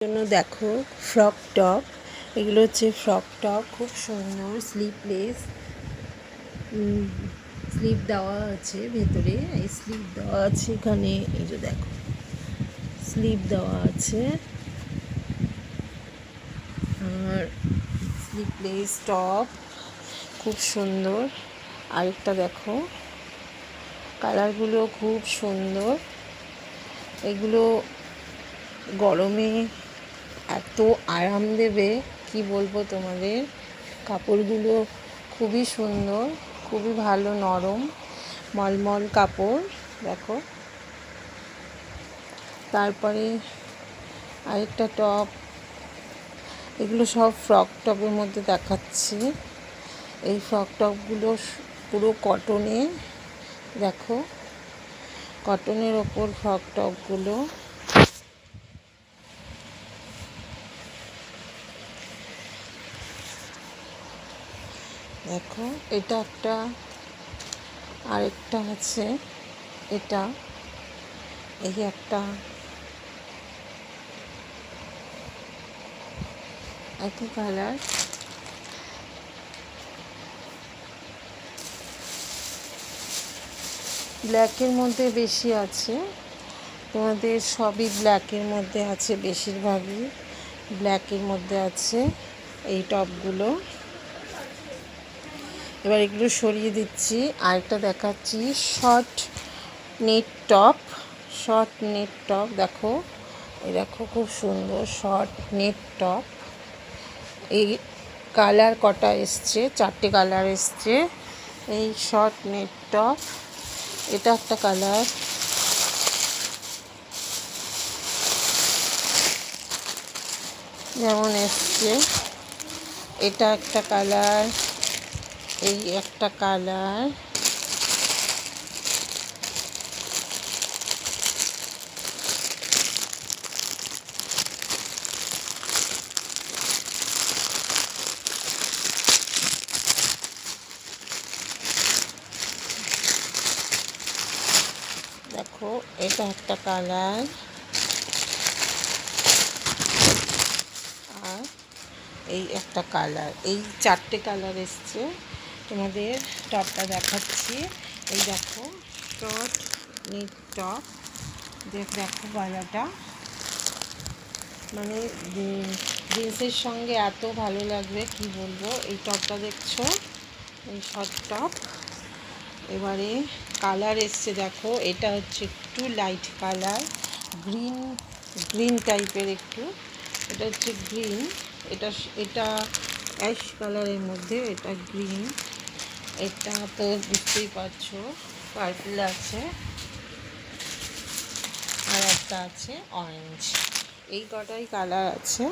জন্য দেখো frock top, এগুলো হচ্ছে ফ্রক টপ, খুব সুন্দর স্লিভলেস, স্লিভ দেওয়া আছে ভেতরে, এই স্লিভ দেওয়া আছে এখানে, এই যে দেখো স্লিভ দেওয়া আছে, আর স্লিভলেস টপ খুব সুন্দর। আরেকটা দেখো, কালারগুলো খুব সুন্দর, এগুলো গরমে এত আরাম দেবে কি বলবো তোমাদের। কাপড়গুলো খুবই সুন্দর, খুবই ভালো, নরম মলমল কাপড় দেখো। তারপরে আরেকটা টপ, এগুলো সব ফ্রক টপের মধ্যে দেখাচ্ছি। এই ফ্রক টপগুলো পুরো কটনে, দেখো কটনের ওপর ফ্রক টপগুলো। দেখো এটা একটা, আরেকটা আছে এটা, এই একটা, একই কালার। ব্ল্যাকের মধ্যে বেশি আছে, তোমাদের সবই ব্ল্যাকের মধ্যে আছে, বেশিরভাগই ব্ল্যাকের মধ্যে আছে এই টপগুলো। এবার এগুলো সরিয়ে দিচ্ছি, আরেকটা দেখাচ্ছি short net top. Short net top দেখো, এই দেখো খুব সুন্দর শর্ট নেট টপ। এই কালার কটা এসছে, 4টে কালার এসছে এই শর্ট নেট টপ। এটা একটা কালার, যেমন এসছে, এটা একটা কালার, এই একটা কালার, দেখো এটা একটা কালার, আর এই একটা কালার। এই 4টে কালার এসছে। তোমাদের টপটা দেখাচ্ছি, এই দেখো শর্ট নেট টপ, দেখো গলাটা, মানে জিন্সের সঙ্গে এত ভালো লাগবে কি বলবো। এই টপটা দেখছো, এই শর্ট টপ। এবারে কালার এসছে দেখো, এটা হচ্ছে একটু লাইট কালার, গ্রিন গ্রিন টাইপের একটু, এটা হচ্ছে গ্রিন, এটা অ্যাশ কালারের মধ্যে, এটা গ্রিন, এটা তো বুঝতেই পারছো পার্পল আছে, আর একটা আছে অরেঞ্জ। এই কটাই কালার আছে।